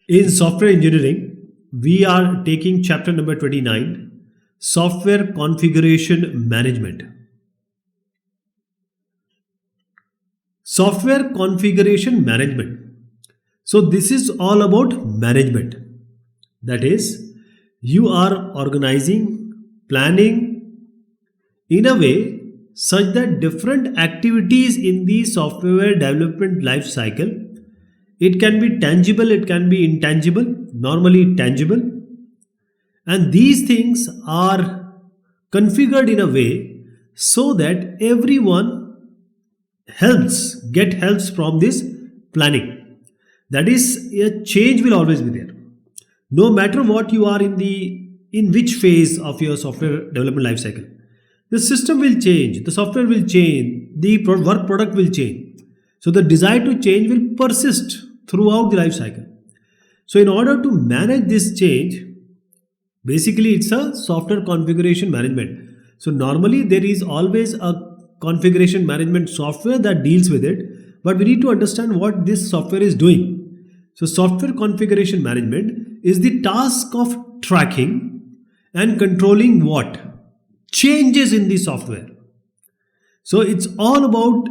In software engineering, we are taking chapter number 29, software configuration management. Software configuration management. So, this is all about management. That is, you are organizing, planning in a way such that different activities in the software development life cycle, it can be tangible, it can be intangible, normally tangible, and these things are configured in a way so that everyone helps from this planning. That is, a change will always be there no matter what you are in which phase of your software development life cycle. The system will change, the software will change, the work product will change. So the desire to change will persist throughout the life cycle. So in order to manage this change, basically it's a software configuration management. So normally there is always a configuration management software that deals with it, but we need to understand what this software is doing. So software configuration management is the task of tracking and controlling what? Changes in the software. So it's all about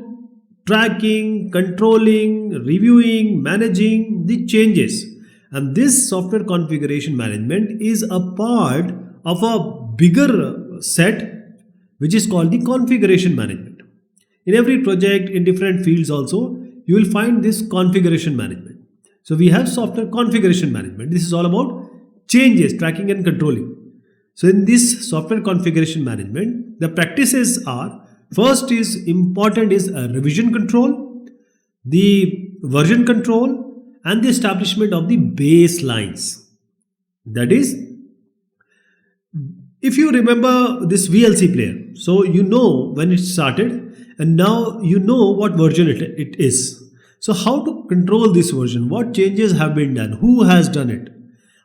tracking, controlling, reviewing, managing the changes. And this software configuration management is a part of a bigger set which is called the configuration management. In every project, in different fields also, you will find this configuration management. So we have software configuration management. This is all about changes, tracking and controlling. So in this software configuration management, the practices are, first is important is a revision control, the version control, and the establishment of the baselines. That is, if you remember this VLC player, so you know when it started and now you know what version it is. So how to control this version? What changes have been done? Who has done it?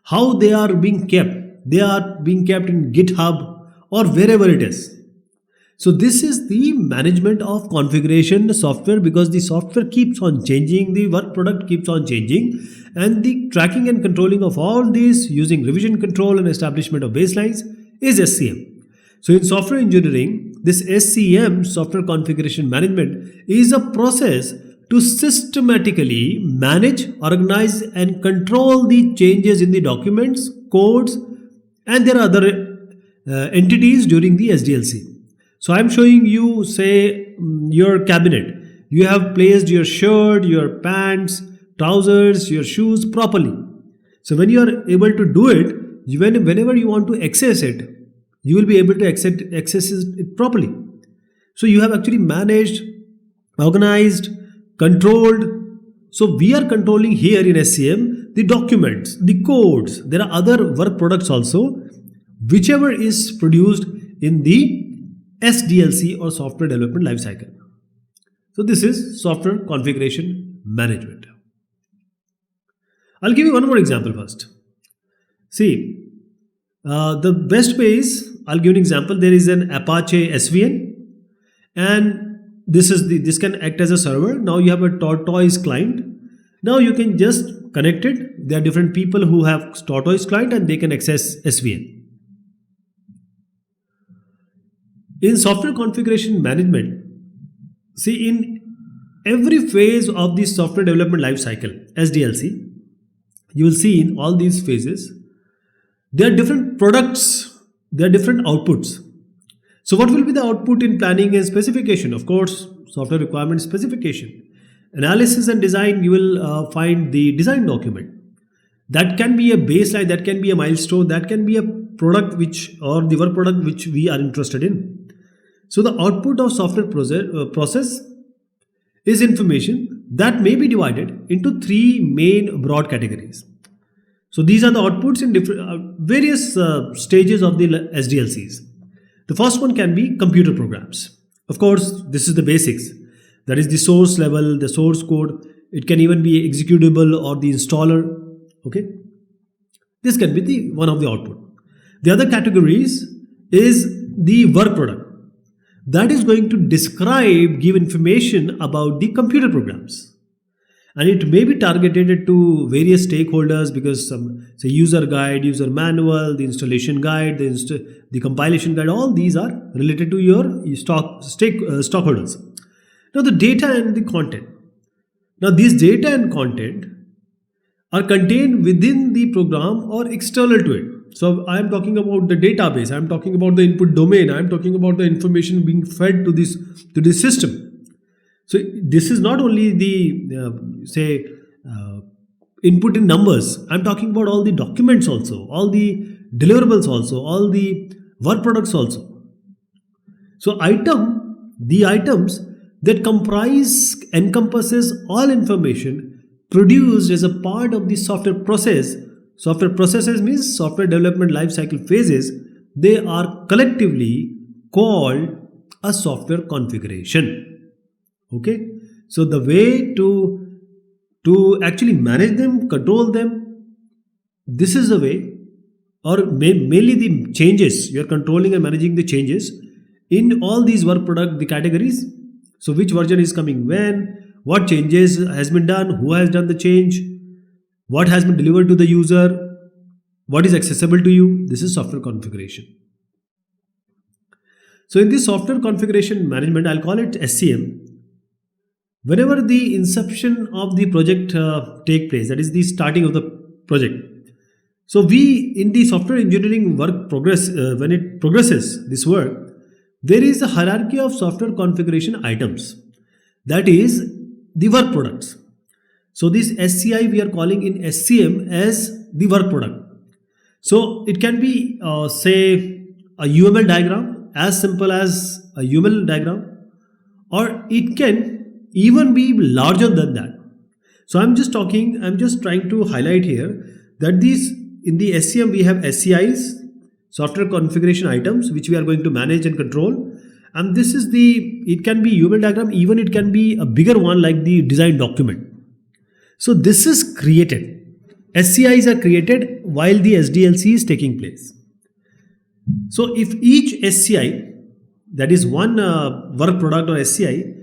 How they are being kept? They are being kept in GitHub or wherever it is. So this is the management of configuration software, because the software keeps on changing, the work product keeps on changing, and the tracking and controlling of all this using revision control and establishment of baselines is SCM. So in software engineering, this SCM, software configuration management, is a process to systematically manage, organize and control the changes in the documents, codes and there are other entities during the SDLC. So I'm showing you, say, your cabinet. You have placed your shirt, your pants, trousers, your shoes properly. So when you are able to do it, whenever you want to access it, you will be able to access it properly. So you have actually managed, organized, controlled. So we are controlling here in SCM the documents, the codes. There are other work products also, whichever is produced in the SDLC or software development lifecycle. So this is software configuration management. I'll give you one more example first. See, the best way is, I'll give you an example. There is an Apache SVN, and this can act as a server. Now you have a Tortoise client. Now you can just connect it. There are different people who have Tortoise client and they can access SVN. In software configuration management, see, in every phase of the software development life cycle, SDLC, you will see in all these phases, there are different products, there are different outputs. So what will be the output in planning and specification? Of course, software requirement specification. Analysis and design, you will find the design document. That can be a baseline, that can be a milestone, that can be a product or the work product which we are interested in. So the output of software process is information that may be divided into three main broad categories. So these are the outputs in different various stages of the SDLCs. The first one can be computer programs. Of course, this is the basics. That is the source level, the source code. It can even be executable or the installer. Okay, this can be the one of the output. The other categories is the work product. That is going to give information about the computer programs. and it may be targeted to various stakeholders, because some say user guide, user manual, the installation guide, the compilation guide, all these are related to your stockholders. Now the data and the content. Now these data and content are contained within the program or external to it. So I am talking about the database, I am talking about the input domain, I am talking about the information being fed to this system. So this is not only the input in numbers. I'm talking about all the documents also, all the deliverables also, all the work products also. So the items that encompasses all information produced as a part of the software process. Software processes means software development life cycle phases. They are collectively called a software configuration. Okay, so the way to actually manage them, control them, this is the way, or mainly the changes. You are controlling and managing the changes in all these work product, the categories. So which version is coming when, what changes has been done, who has done the change, what has been delivered to the user, what is accessible to you. This is software configuration. So in this software configuration management, I'll call it SCM. Whenever the inception of the project take place, that is the starting of the project. So we in the software engineering work when it progresses this work, there is a hierarchy of software configuration items. That is the work products. So this SCI we are calling in SCM as the work product. So it can be say a UML diagram, as simple as a UML diagram, or it can even be larger than that. So I'm just trying to highlight here that in the SCM we have SCIs, software configuration items, which we are going to manage and control. And this is it can be UML diagram, even it can be a bigger one like the design document. So this is created. SCIs are created while the SDLC is taking place. So if each SCI, that is one work product or SCI,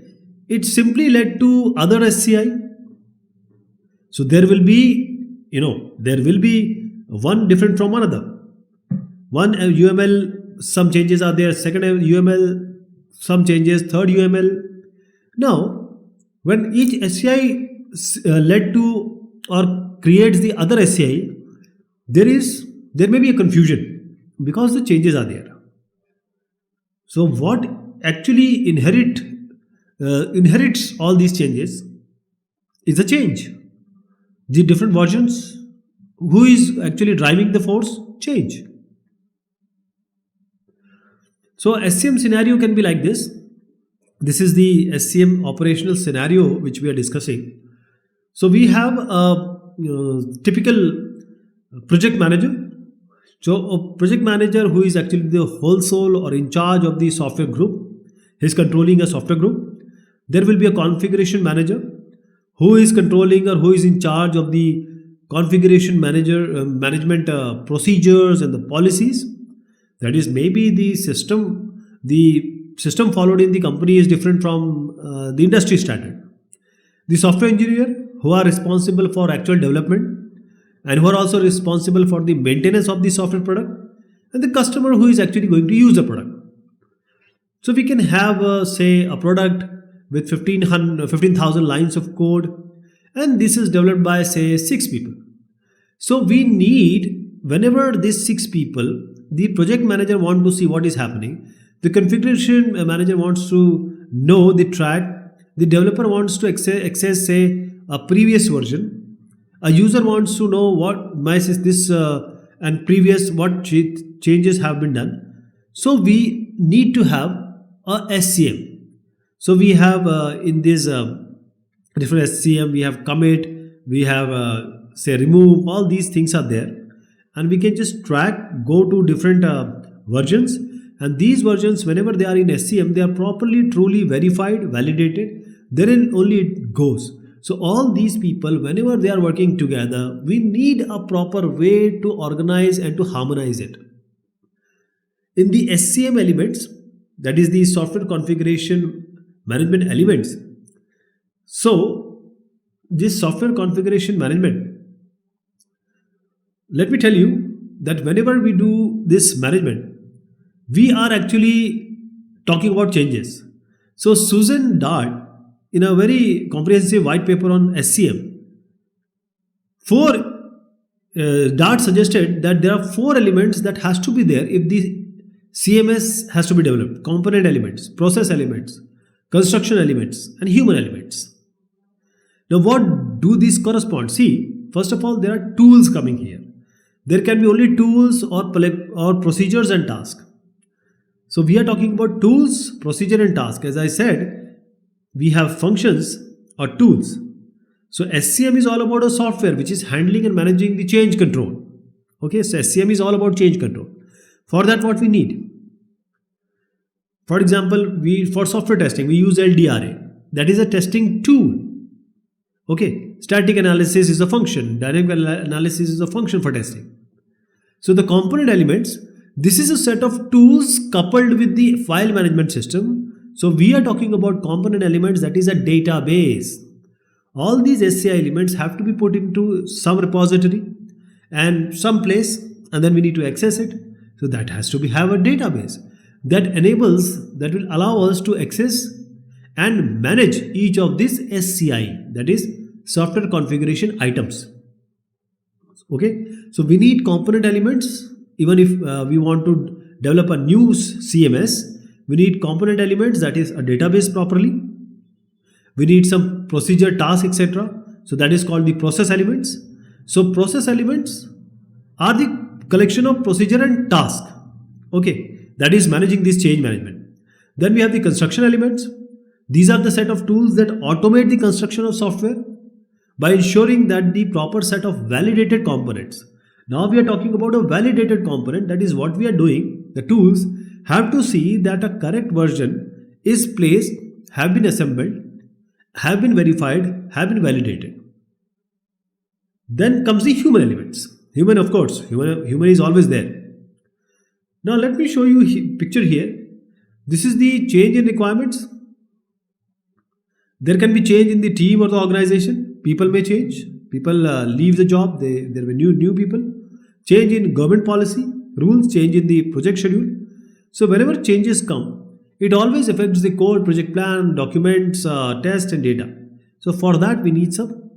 it simply led to other SCI. So there will be one different from another. One UML, some changes are there. Second UML, some changes. Third UML. Now, when each SCI led to or creates the other SCI, there may be a confusion because the changes are there. So what actually inherits all these changes is a change. The different versions, who is actually driving the force? Change. So SCM scenario can be like this. This is the SCM operational scenario which we are discussing. So we have a typical project manager. So a project manager who is actually the whole soul or in charge of the software group. He is controlling a software group. There will be a configuration manager who is controlling or who is in charge of the configuration management procedures and the policies. That is, maybe the system followed in the company is different from the industry standard. The software engineer who are responsible for actual development and who are also responsible for the maintenance of the software product, and the customer who is actually going to use the product. So we can have say a product with 15,000 lines of code, and this is developed by say 6 people. So we need, whenever these 6 people, the project manager want to see what is happening, the configuration manager wants to know the track, the developer wants to access say a previous version, a user wants to know what this and previous what changes have been done. So we need to have a SCM. So we have in this different SCM, we have commit, we have say remove, all these things are there, and we can just go to different versions, and these versions, whenever they are in SCM, they are properly truly verified, validated, then only it goes. So all these people, whenever they are working together, we need a proper way to organize and to harmonize it. In the SCM elements, that is the software configuration management elements, so this software configuration management, let me tell you that whenever we do this management, we are actually talking about changes. So Susan Dart, in a very comprehensive white paper on SCM, Dart suggested that there are four elements that has to be there if the CMS has to be developed: component elements, process elements, construction elements, and human elements. Now, what do these correspond? See, first of all, there are tools coming here. There can be only tools or procedures and tasks. So we are talking about tools, procedure, and task. As I said, we have functions or tools. So SCM is all about a software which is handling and managing the change control. Okay, so SCM is all about change control. For that, what we need? For example, for software testing, we use LDRA. That is a testing tool. Okay, static analysis is a function. Dynamic analysis is a function for testing. So the component elements, this is a set of tools coupled with the file management system. So we are talking about component elements, that is a database. All these SCI elements have to be put into some repository and some place, and then we need to access it. So that has to have a database that will allow us to access and manage each of these SCI, that is software configuration items. Okay, so we need component elements. Even if we want to develop a new CMS, we need component elements, that is a database properly. We need some procedure, task, etc. So that is called the process elements. So process elements are the collection of procedure and task. Okay, that is managing this change management. Then we have the construction elements. These are the set of tools that automate the construction of software by ensuring that the proper set of validated components. Now we are talking about a validated component. That is what we are doing. The tools have to see that a correct version is placed, have been assembled, have been verified, have been validated. Then comes the human elements. Human, of course, human is always there. Now let me show you picture here. This is the change in requirements. There can be change in the team or the organization. People may change. People leave the job. There were new people. Change in government policy, rules, change in the project schedule. So whenever changes come, it always affects the code, project plan, documents, test, and data. So for that, we need some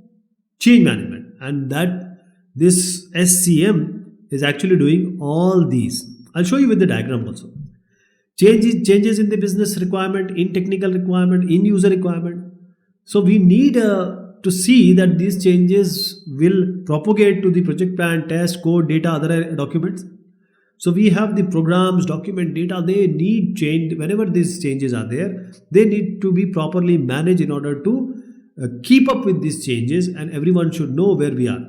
change management, and that this SCM is actually doing all these. I'll show you with the diagram also. Changes in the business requirement, in technical requirement, in user requirement. So we need to see that these changes will propagate to the project plan, test, code, data, other documents. So we have the programs, document, data, they need change. Whenever these changes are there, they need to be properly managed in order to keep up with these changes, and everyone should know where we are.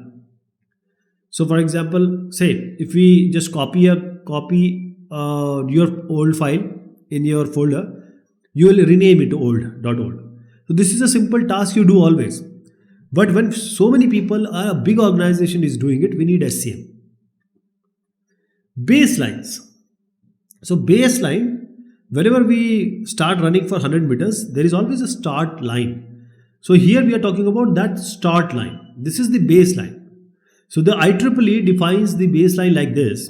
So for example, say if we just copy your old file in your folder, you will rename it old.old. So this is a simple task you do always. But when so many people, a big organization is doing it, we need SCM. Baselines. So baseline, whenever we start running for 100 meters, there is always a start line. So here we are talking about that start line. This is the baseline. So the IEEE defines the baseline like this.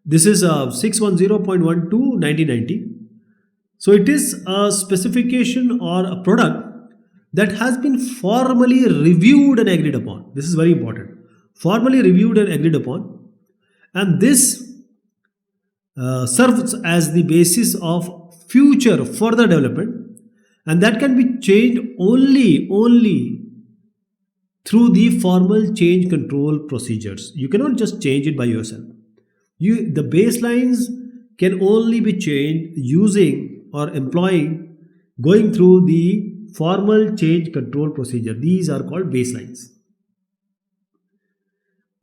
This is 610.12/1990. So it is a specification or a product that has been formally reviewed and agreed upon. This is very important. Formally reviewed and agreed upon. And this serves as the basis of future further development, and that can be changed only through the formal change control procedures. You cannot just change it by yourself. The baselines can only be changed using or going through the formal change control procedure. These are called baselines.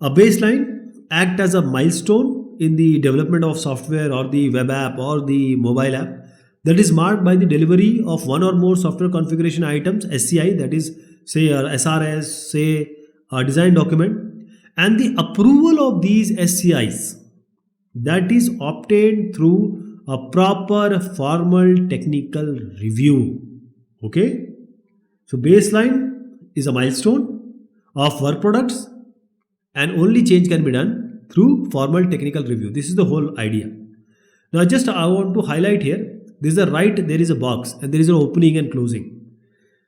A baseline act as a milestone in the development of software or the web app or the mobile app that is marked by the delivery of one or more software configuration items, SCI, that is say SRS, say a design document, and the approval of these SCIs that is obtained through a proper formal technical review. Okay, so baseline is a milestone of work products, and only change can be done through formal technical review. This is the whole idea. Now, just I want to highlight here. This is the right, there is a box, and there is an opening and closing.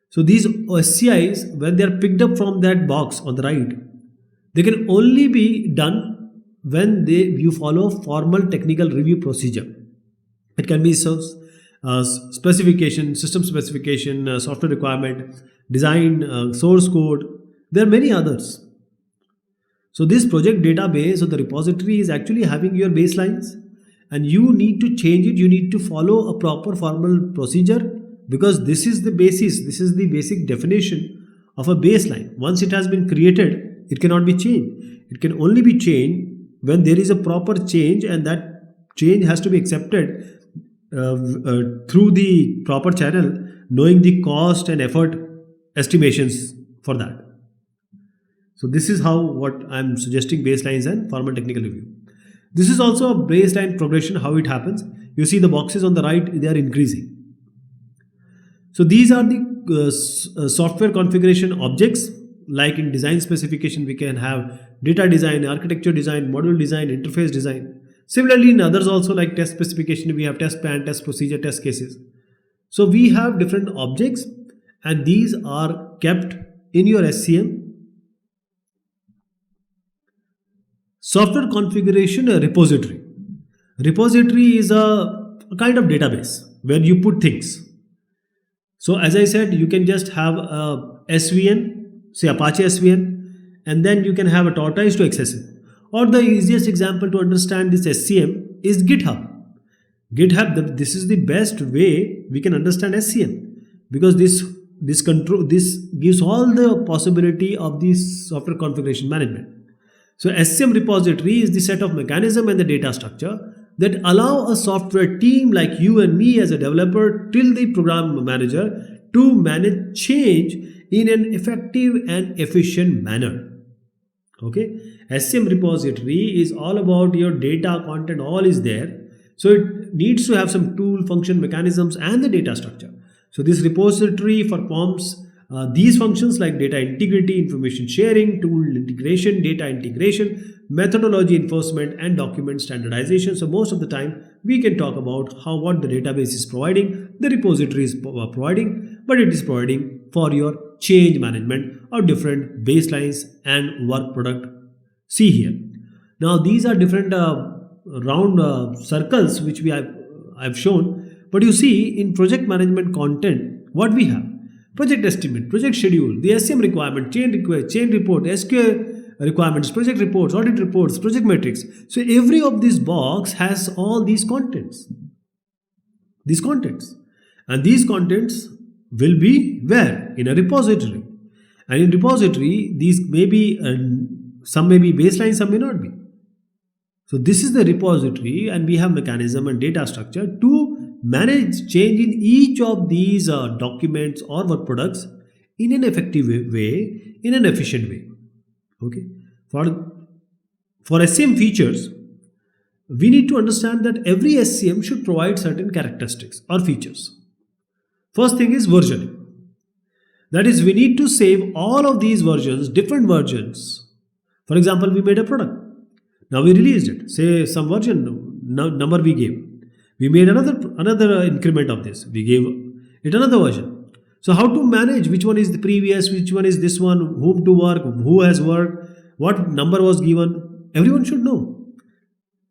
So these SCIs, when they are picked up from that box on the right, they can only be done when you follow formal technical review procedure. It can be specification, system specification, software requirement, design, source code. There are many others. So this project database or the repository is actually having your baselines, and you need to change it. You need to follow a proper formal procedure, because this is the basis, this is the basic definition of a baseline. Once it has been created, it cannot be changed. It can only be changed when there is a proper change, and that change has to be accepted through the proper channel, knowing the cost and effort estimations for that. So this is how what I'm suggesting, baselines and formal technical review. This is also a baseline progression, how it happens. You see the boxes on the right, they are increasing. So these are the software configuration objects. Like in design specification, we can have data design, architecture design, module design, interface design. Similarly, in others also, like test specification, we have test plan, test procedure, test cases. So we have different objects, and these are kept in your SCM. Software configuration repository. Repository is a kind of database where you put things. So as I said, you can just have a SVN, say Apache SVN, and then you can have a tortoise to access it. Or the easiest example to understand this SCM is GitHub. GitHub, this is the best way we can understand SCM, because this gives all the possibility of this software configuration management. So SCM repository is the set of mechanism and the data structure that allow a software team like you and me as a developer till the program manager to manage change in an effective and efficient manner. Okay, SCM repository is all about your data, content, all is there. So it needs to have some tool, function, mechanisms, and the data structure. So this repository performs these functions like data integrity, information sharing, tool integration, data integration, methodology enforcement, and document standardization. So most of the time we can talk about what the database is providing, the repository is providing, but it is providing for your change management of different baselines and work product. See here. Now these are different round circles which I've shown, but you see in project management content what we have: project estimate, project schedule, the SCM requirement, change request, change report, SQL requirements, project reports, audit reports, project metrics. So every of this box has all these contents. And these contents will be where? In a repository. And in repository, these may be, some may be baseline, some may not be. So this is the repository, and we have mechanism and data structure to manage change in each of these documents or work products in an effective way, in an efficient way. Okay. For SCM features, we need to understand that every SCM should provide certain characteristics or features. First thing is versioning. That is, we need to save all of these versions, different versions. For example, we made a product. Now we released it. Say some version number we gave. We made another increment of this. We gave it another version. So how to manage which one is the previous, which one is this one, whom to work, who has worked, what number was given. Everyone should know.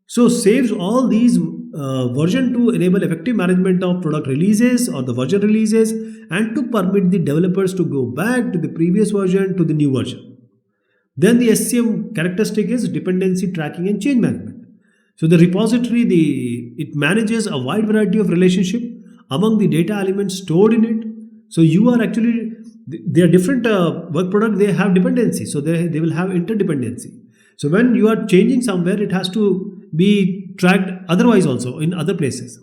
So saves all these version to enable effective management of product releases or the version releases, and to permit the developers to go back to the previous version to the new version. Then the SCM characteristic is dependency tracking and change management. So the repository, it manages a wide variety of relationship among the data elements stored in it. So you are actually, they are different work product, they have dependency. So they will have interdependency. So when you are changing somewhere, it has to be tracked otherwise also in other places.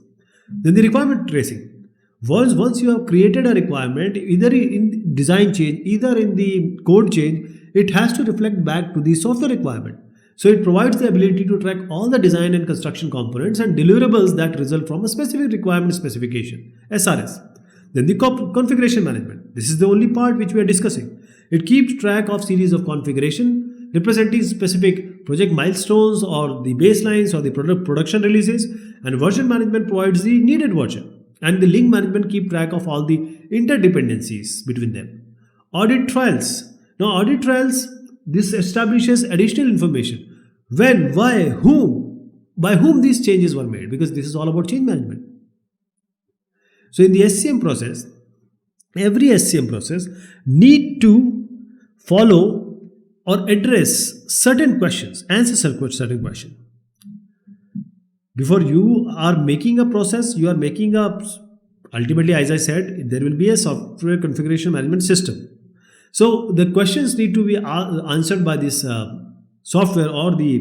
Then the requirement tracing. Once you have created a requirement, either in design change, either in the code change, it has to reflect back to the software requirement. So it provides the ability to track all the design and construction components and deliverables that result from a specific requirement specification, SRS. Then the configuration management. This is the only part which we are discussing. It keeps track of series of configuration representing specific project milestones or the baselines or the production releases, and version management provides the needed version, and the link management keep track of all the interdependencies between them. Audit trials. Now audit trials, this establishes additional information: when, why, whom, by whom these changes were made, because this is all about change management. So in the SCM process, every SCM process need to follow or address certain questions, answer certain questions. Before you are making a process, you are making a, ultimately, as I said, there will be a software configuration management system. So the questions need to be answered by this software or the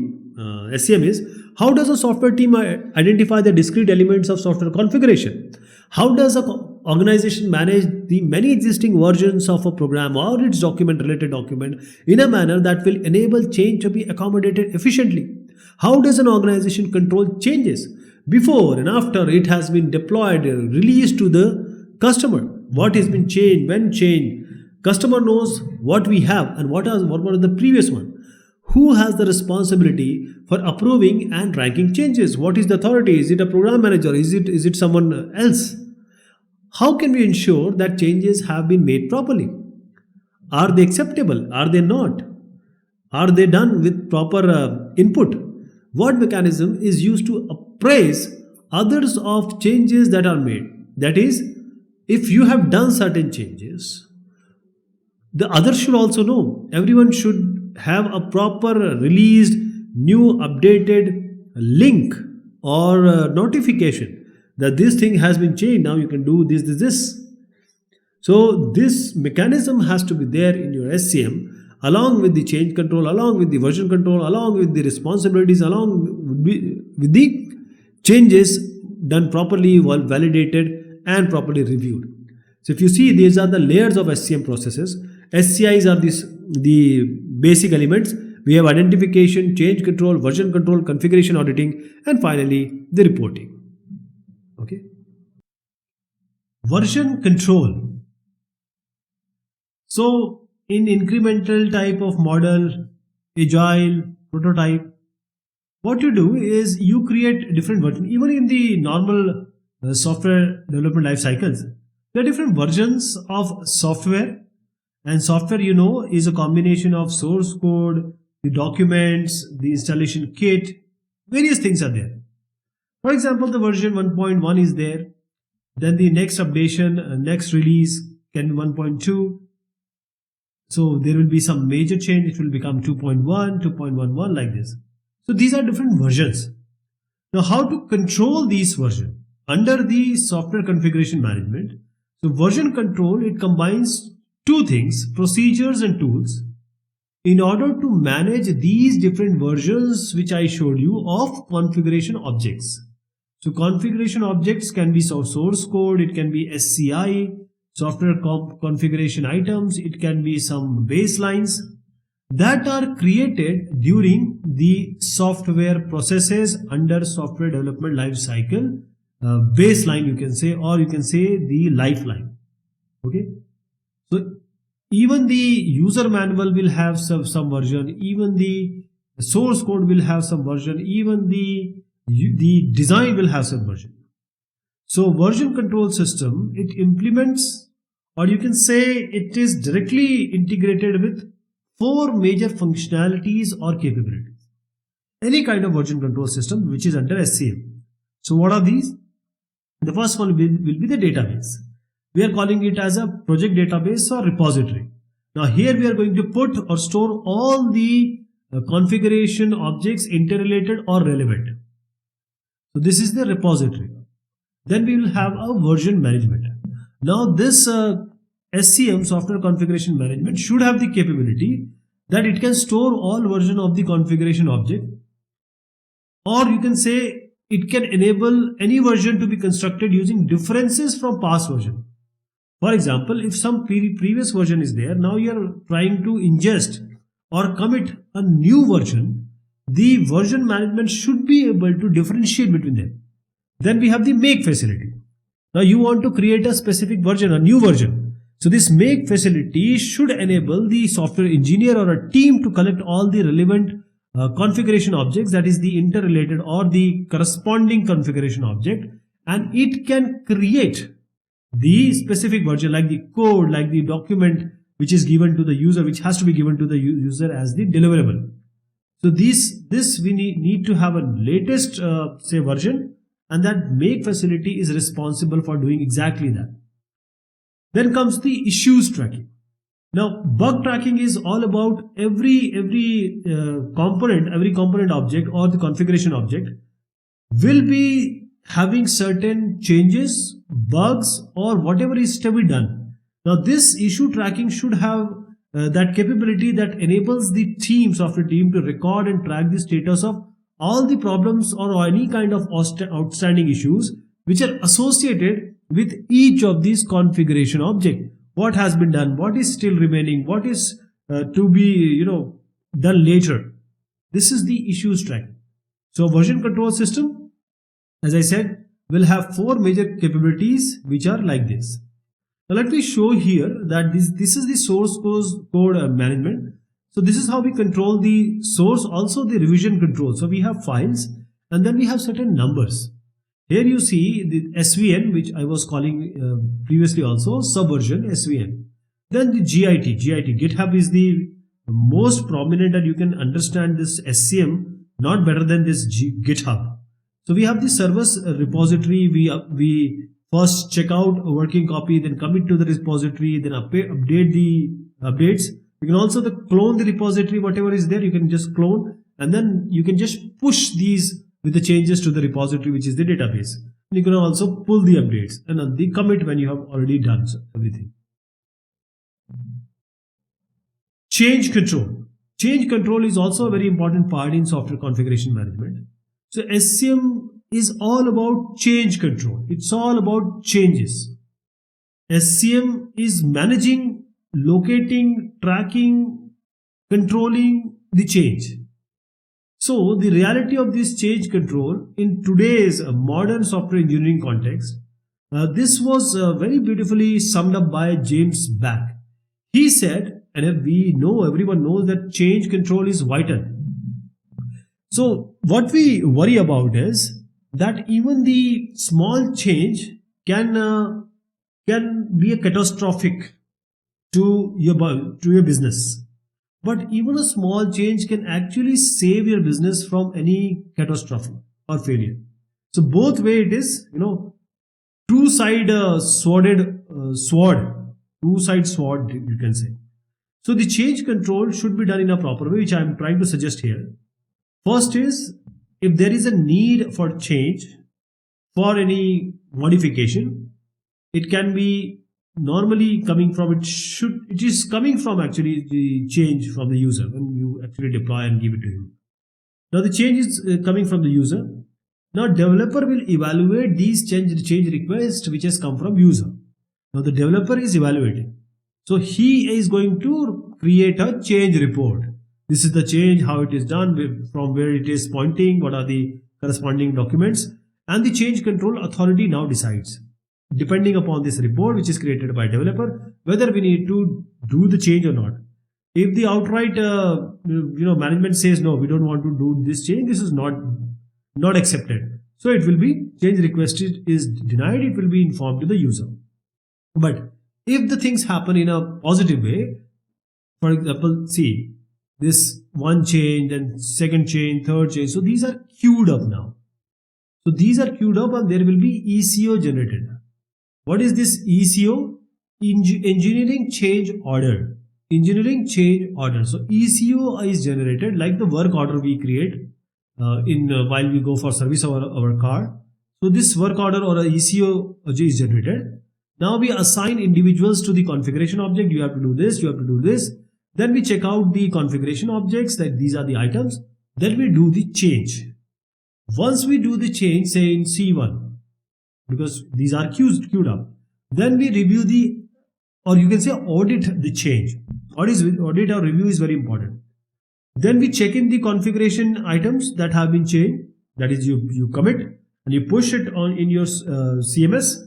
SCM is: how does a software team identify the discrete elements of software configuration? How does a organization manage the many existing versions of a program or its document related document in a manner that will enable change to be accommodated efficiently? How does an organization control changes before and after it has been deployed, released to the customer? What has been changed, when changed? Customer knows what we have and what were the previous one. Who has the responsibility for approving and ranking changes? What is the authority? Is it a program manager? Is it someone else? How can we ensure that changes have been made properly? Are they acceptable? Are they not? Are they done with proper input? What mechanism is used to appraise others of changes that are made? That is, if you have done certain changes, the others should also know. Everyone should have a proper released, new, updated link or notification that this thing has been changed. Now you can do this. So this mechanism has to be there in your SCM, along with the change control, along with the version control, along with the responsibilities, along with the changes done properly, well validated and properly reviewed. So if you see, these are the layers of SCM processes. SCIs are the basic elements. We have identification, change control, version control, configuration auditing, and finally the reporting. Okay. Version control. So in incremental type of model, agile, prototype, what you do is you create different versions. Even in the normal software development life cycles, there are different versions of software. And software, is a combination of source code, the documents, the installation kit, various things are there. For example, the version 1.1 is there. Then the next updation, next release can be 1.2. So there will be some major change. It will become 2.1, 2.11 like this. So these are different versions. Now how to control these versions? Under the software configuration management, so version control, it combines two things: procedures and tools, in order to manage these different versions which I showed you of configuration objects. So configuration objects can be source code, it can be SCI, software configuration items, it can be some baselines that are created during the software processes under software development life cycle. Baseline you can say, or you can say the lifeline. Okay. So even the user manual will have some version, even the source code will have some version, even the design will have some version. So version control system, it implements, or you can say it is directly integrated with 4 major functionalities or capabilities. Any kind of version control system which is under SCM. So what are these? The first one will be the database. We are calling it as a project database or repository. Now here we are going to put or store all the configuration objects interrelated or relevant. So this is the repository. Then we will have a version management. Now this SCM, software configuration management, should have the capability that it can store all version of the configuration object, or you can say it can enable any version to be constructed using differences from past version. For example, if some previous version is there, now you are trying to ingest or commit a new version, the version management should be able to differentiate between them. Then we have the make facility. Now you want to create a specific version, a new version. So this make facility should enable the software engineer or a team to collect all the relevant configuration objects, that is the interrelated or the corresponding configuration object, and it can create the specific version like the code, like the document which is given to the user, which has to be given to the user as the deliverable. So this we need to have a latest say version, and that make facility is responsible for doing exactly that. Then comes the issues tracking. Now bug tracking is all about every component object or the configuration object will be having certain changes, bugs, or whatever is to be done. Now this issue tracking should have that capability that enables the software team to record and track the status of all the problems or any kind of outstanding issues which are associated with each of these configuration object. What has been done, what is still remaining, what is to be done later. This is the issues tracking. So version control system, as I said, will have 4 major capabilities which are like this. Now let me show here that this is the source code management. So this is how we control the source, also the revision control. So we have files and then we have certain numbers. Here you see the SVN, which I was calling previously also subversion SVN. Then the GIT. GitHub is the most prominent, and you can understand this SCM not better than this GitHub. So we have the servers repository. We first check out a working copy, then commit to the repository, then update the updates. You can also clone the repository, whatever is there, you can just clone, and then you can just push these with the changes to the repository, which is the database. And you can also pull the updates and the commit when you have already done everything. Change control. Change control is also a very important part in software configuration management. So SCM is all about change control. It's all about changes. SCM is managing, locating, tracking, controlling the change. So the reality of this change control in today's modern software engineering context, this was very beautifully summed up by James Back. He said, and everyone knows that change control is vital. So what we worry about is that even the small change can be a catastrophic to your business. But even a small change can actually save your business from any catastrophe or failure. So both way it is, two-side sword, you can say. So the change control should be done in a proper way, which I am trying to suggest here. First is, if there is a need for change, for any modification, it can be normally coming from it is coming from actually the change from the user when you actually deploy and give it to him. Now the change is coming from the user. Now developer will evaluate these change requests which has come from user. Now the developer is evaluating, so he is going to create a change report. This is the change, how it is done, from where it is pointing, what are the corresponding documents, and the change control authority now decides, depending upon this report which is created by developer, whether we need to do the change or not. If the outright management says no, we don't want to do this change, this is not accepted, so it will be change requested is denied, it will be informed to the user. But if the things happen in a positive way, for example, see this one change, then second change, third change, so these are queued up now. So these are queued up and there will be ECO generated. What is this ECO? Engineering change order. Engineering change order. So ECO is generated like the work order we create while we go for service our car. So this work order or a ECO is generated. Now we assign individuals to the configuration object. You have to do this, you have to do this. Then we check out the configuration objects, that these are the items. Then we do the change. Once we do the change, say in C1, because these are queued up, then we review or you can say audit the change. Audit or review is very important. Then we check in the configuration items that have been changed. That is, you commit and you push it on in your CMS.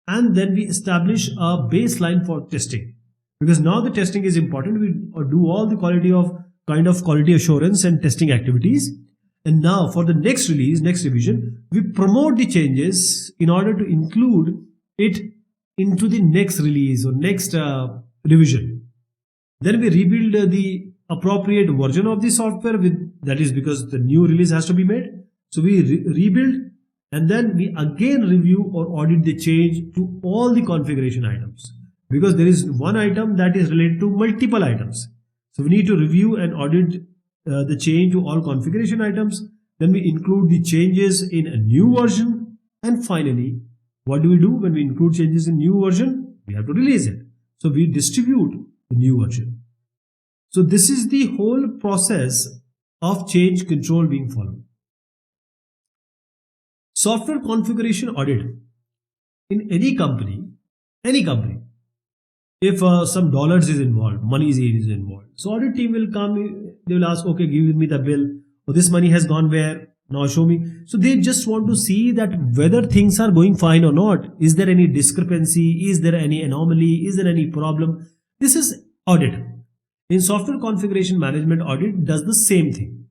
and then we establish a baseline for testing, because now the testing is important. We do all the quality assurance and testing activities, and now for the next release, next revision, we promote the changes in order to include it into the next release or next revision. Then we rebuild the appropriate version of the software with, that is because the new release has to be made. So we rebuild, and then we again review or audit the change to all the configuration items, because there is one item that is related to multiple items. So we need to review and audit the change to all configuration items. Then we include the changes in a new version, and finally, what do we do when we include changes in new version? We have to release it. So we distribute the new version. So this is the whole process of change control being followed. Software configuration audit in any company, if some dollars is involved, money is involved, so audit team will come, they will ask, okay, give me the bill, oh, this money has gone where, now show me. So they just want to see that whether things are going fine or not. Is there any discrepancy? Is there any anomaly? Is there any problem? This is audit. In software configuration management, audit does the same thing.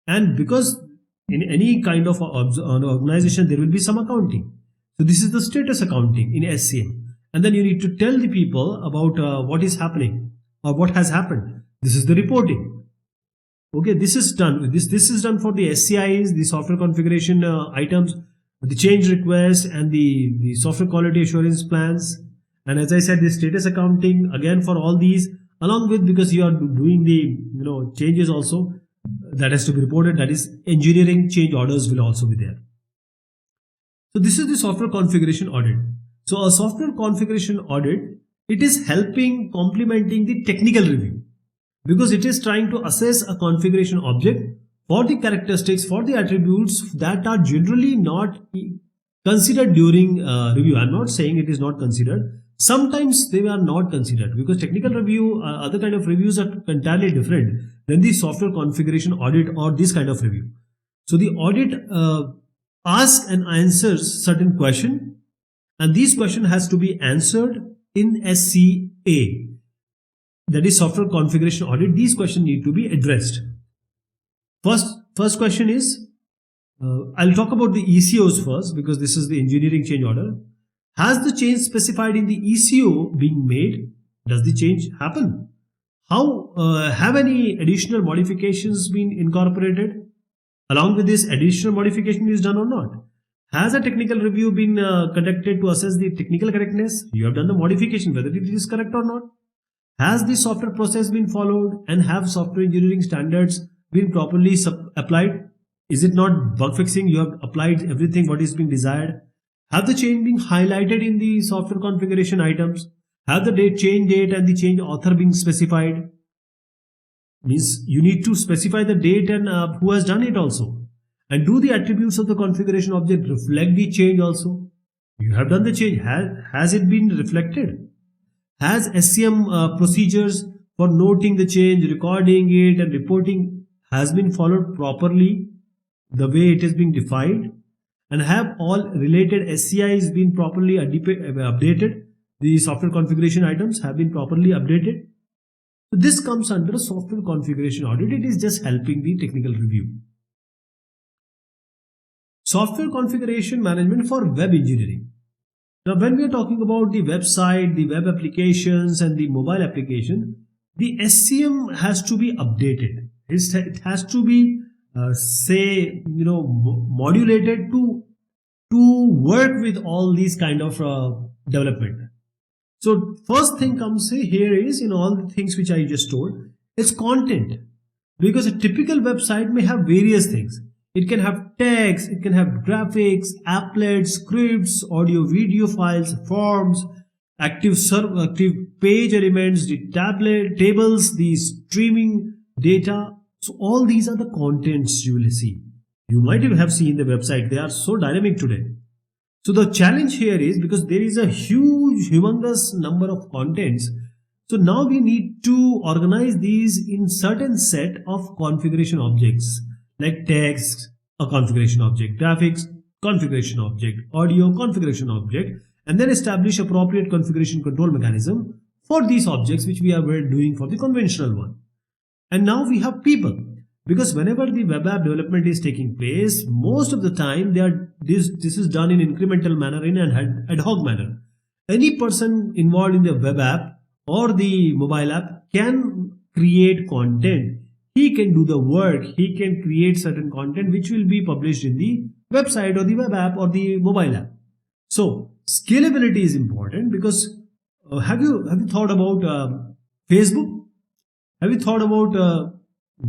And because in any kind of an organization, there will be some accounting. So this is the status accounting in SCM. And then you need to tell the people about what is happening or what has happened. This is the reporting. Okay, this is done. This is done for the SCIs, the software configuration items, the change request, and the software quality assurance plans. And as I said, the status accounting again for all these, along with, because you are doing the changes also that has to be reported. That is, engineering change orders will also be there. So this is the software configuration audit. So a software configuration audit, it is helping complementing the technical review, because it is trying to assess a configuration object for the characteristics, for the attributes that are generally not considered during review. I'm not saying it is not considered. Sometimes they are not considered, because technical review, other kind of reviews are entirely different than the software configuration audit or this kind of review. So the audit asks and answers certain question, and these question has to be answered in SCA. That is software configuration audit. These questions need to be addressed. First question is, I'll talk about the ECOs first, because this is the engineering change order. Has the change specified in the ECO being made? Does the change happen? How have any additional modifications been incorporated? Along with this, additional modification is done or not? Has a technical review been conducted to assess the technical correctness? You have done the modification, whether it is correct or not. Has the software process been followed, and have software engineering standards been properly applied? Is it not bug fixing? You have applied everything what is being desired. Have the change been highlighted in the software configuration items? Have the change date and the change author being specified? Means you need to specify the date and who has done it also. And do the attributes of the configuration object reflect the change also? You have done the change. Has it been reflected? Has SCM procedures for noting the change, recording it, and reporting has been followed properly the way it is being defined? And have all related SCIs been properly updated? The software configuration items have been properly updated? So this comes under a software configuration audit. It is just helping the technical review. Software configuration management for web engineering. Now, when we are talking about the website, the web applications, and the mobile application, the SCM has to be updated. It has to be, modulated to work with all these kind of development. So first thing comes here is, in all the things which I just told, it's content, because a typical website may have various things. It can have text, it can have graphics, applets, scripts, audio, video files, forms, active page elements, the tables, the streaming data. So all these are the contents you will see. You might have seen the website. They are so dynamic today. So the challenge here is, because there is a humongous number of contents. So now we need to organize these in certain set of configuration objects, like text, a configuration object, graphics, configuration object, audio, configuration object, and then establish appropriate configuration control mechanism for these objects which we were doing for the conventional one. And now we have people, because whenever the web app development is taking place, most of the time this is done in incremental manner, in an ad hoc manner. Any person involved in the web app or the mobile app can create content. He can do the work, he can create certain content which will be published in the website or the web app or the mobile app. So scalability is important, because have you thought about Facebook? Have you thought about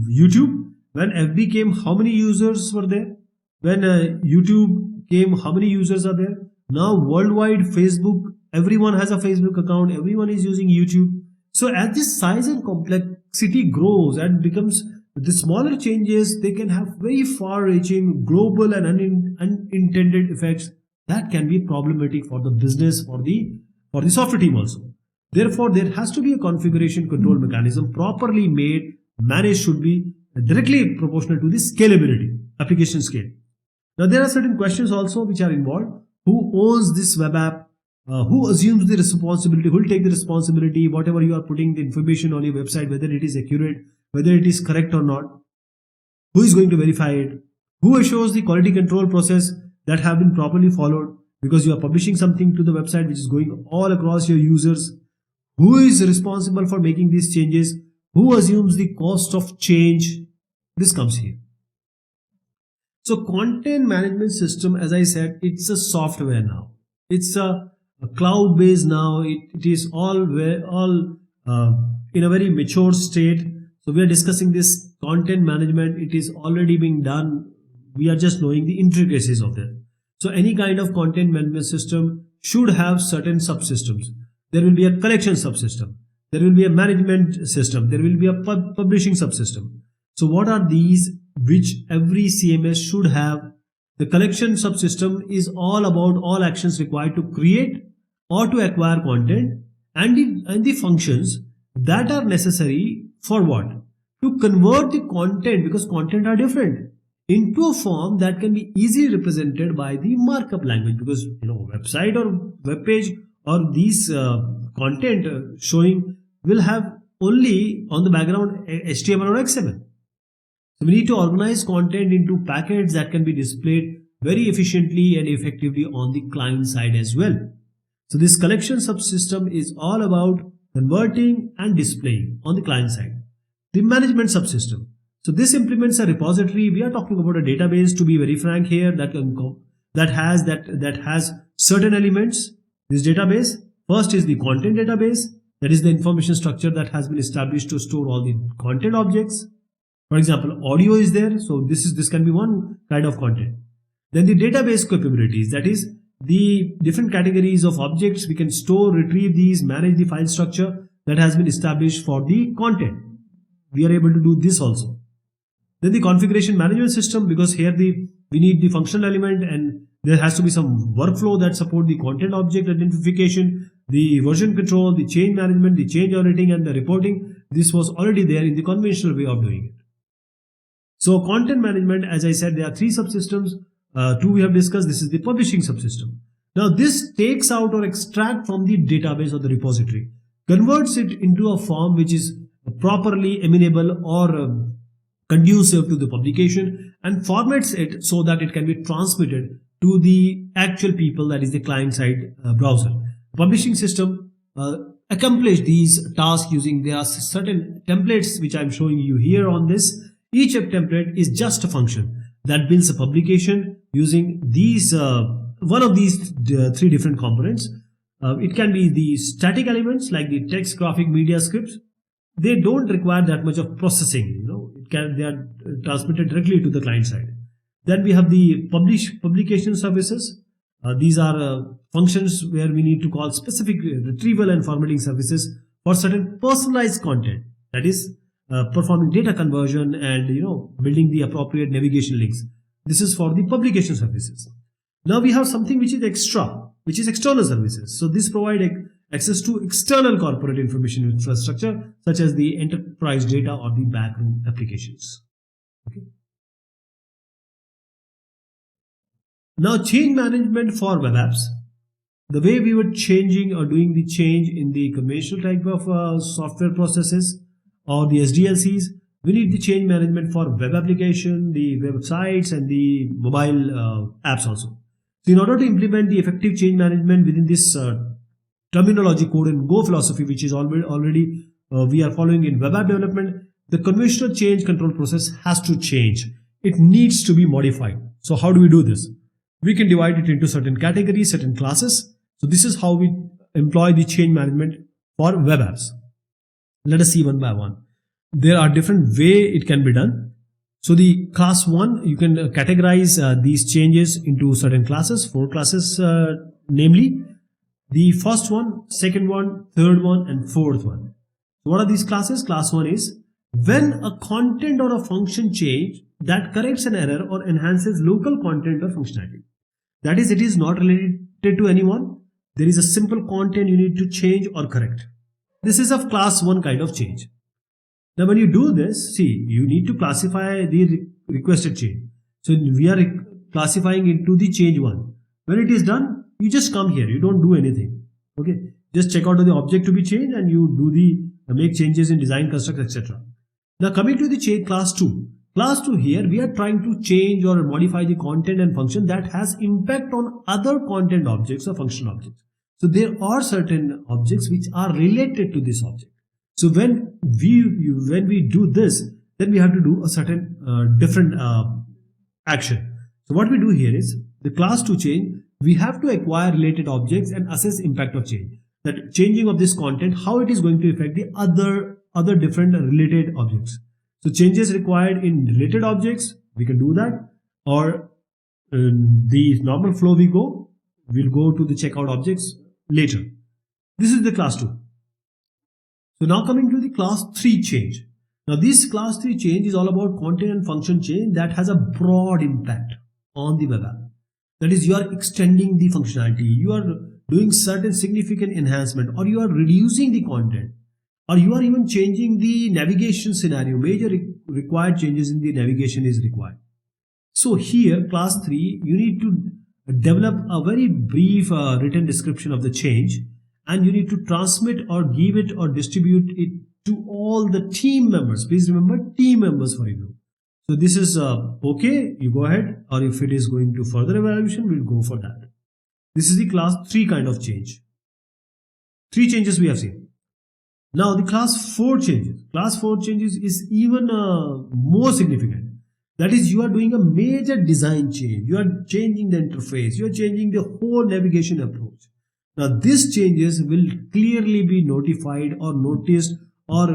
YouTube? When FB came, how many users were there? When YouTube came, how many users are there? Now worldwide, Facebook, everyone has a Facebook account, everyone is using YouTube. So as this size and complexity grows and becomes, the smaller changes, they can have very far-reaching global and unintended effects that can be problematic for the business, for the software team also. Therefore, there has to be a configuration control mechanism properly made, managed, should be directly proportional to the scalability, application scale. Now, there are certain questions also which are involved. Who owns this web app? Who assumes the responsibility? Who will take the responsibility? Whatever you are putting the information on your website, whether it is accurate, whether it is correct or not. Who is going to verify it? Who assures the quality control process that have been properly followed? Because you are publishing something to the website which is going all across your users. Who is responsible for making these changes? Who assumes the cost of change? This comes here. So content management system, as I said, it's a software now. It's a cloud based now. It is all in a very mature state. So we are discussing this content management. It is already being done. We are just knowing the intricacies of that. So any kind of content management system should have certain subsystems. There will be a collection subsystem. There will be a management system. There will be a publishing subsystem. So what are these which every CMS should have? The collection subsystem is all about all actions required to create or to acquire content, and the functions that are necessary for what? To convert the content, because content are different, into a form that can be easily represented by the markup language, because website or web page or these content showing will have only on the background HTML or XML. So we need to organize content into packets that can be displayed very efficiently and effectively on the client side as well. So this collection subsystem is all about converting and displaying on the client side. The management subsystem. So this implements a repository. We are talking about a database, to be very frank here, that has certain elements. This database, first is the content database, that is the information structure that has been established to store all the content objects. For example, audio is there, so this can be one kind of content. Then the database capabilities, that is the different categories of objects we can store, retrieve these, manage the file structure that has been established for the content. We are able to do this also. Then the configuration management system, because here we need the functional element and there has to be some workflow that support the content object identification, the version control, the change management, the change auditing and the reporting. This was already there in the conventional way of doing it. So content management, as I said, there are three subsystems. Two we have discussed. This is the publishing subsystem. Now this takes out or extract from the database or the repository, converts it into a form which is properly amenable or conducive to the publication, and formats it so that it can be transmitted to the actual people, that is the client side browser. Publishing system accomplish these tasks using, there are certain templates which I am showing you here on this. Each template is just a function that builds a publication using these one of these three different components. It can be the static elements like the text, graphic, media, scripts. They don't require that much of processing. They are transmitted directly to the client side. Then we have the publication services. These are functions where we need to call specific retrieval and formatting services for certain personalized content. That is performing data conversion and building the appropriate navigation links. This is for the publication services. Now we have something which is extra, which is external services. So this provide access to external corporate information infrastructure such as the enterprise data or the backroom applications. Okay. Now change management for web apps. the way we were changing or doing the change in the conventional type of software processes or the SDLCs, we need the change management for web application, the websites, and the mobile apps also. So in order to implement the effective change management within this terminology code and Go philosophy, which is already we are following in web app development, the conventional change control process has to change. It needs to be modified. So how do we do this? We can divide it into certain categories, certain classes. So this is how we employ the change management for web apps. Let us see one by one. There are different way it can be done. So the class 1, you can categorize these changes into certain classes, 4 classes, namely the first one, second one, third one, and fourth one. So what are these classes? Class 1 is when a content or a function change that corrects an error or enhances local content or functionality. That is, it is not related to anyone. There is a simple content you need to change or correct. This is a class 1 kind of change. Now when you do this, see, you need to classify the requested change. So we are classifying into the change 1. When it is done, you just come here. You don't do anything. Okay, just check out the object to be changed and you do the make changes in design, construct, etc. Now coming to the change class 2. Class 2 here, we are trying to change or modify the content and function that has impact on other content objects or function objects. So there are certain objects which are related to this object. So when we do this, then we have to do a certain different action. So what we do here is the class 2 change, we have to acquire related objects and assess impact of change. That changing of this content, how it is going to affect the other different related objects. So changes required in related objects, we can do that, or the normal flow we'll go to the checkout objects later. This is the class 2. So now coming to the class 3 change. Now this class 3 change is all about content and function change that has a broad impact on the web app. That is, you are extending the functionality, you are doing certain significant enhancement, or you are reducing the content, or you are even changing the navigation scenario. Major required changes in the navigation is required. So here class 3, you need to develop a very brief written description of the change, and you need to transmit or give it or distribute it to all the team members. Please remember, team members for review. So this is okay, you go ahead, or if it is going to further evaluation, we'll go for that. This is the class 3 kind of change. 3 changes we have seen. Now the class 4 changes. Class 4 changes is even more significant. That is, you are doing a major design change. You are changing the interface. You are changing the whole navigation approach. Now these changes will clearly be notified or noticed or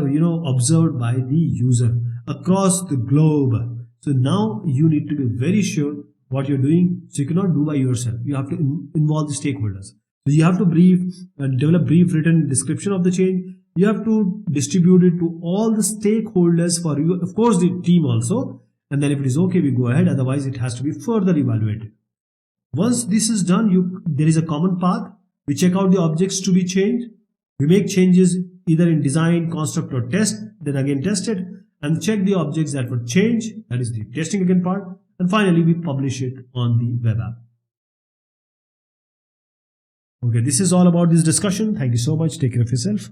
observed by the user across the globe. So now you need to be very sure what you're doing. So you cannot do by yourself. You have to involve the stakeholders. So you have to develop brief written description of the change. You have to distribute it to all the stakeholders for you, of course the team also, and then if it is okay, we go ahead. Otherwise it has to be further evaluated. Once this is done, there is a common path. We check out the objects to be changed. We make changes either in design, construct, or test, then again test it and check the objects that were changed. That is the testing again part. And finally we publish it on the web app. Okay, this is all about this discussion. Thank you so much. Take care of yourself.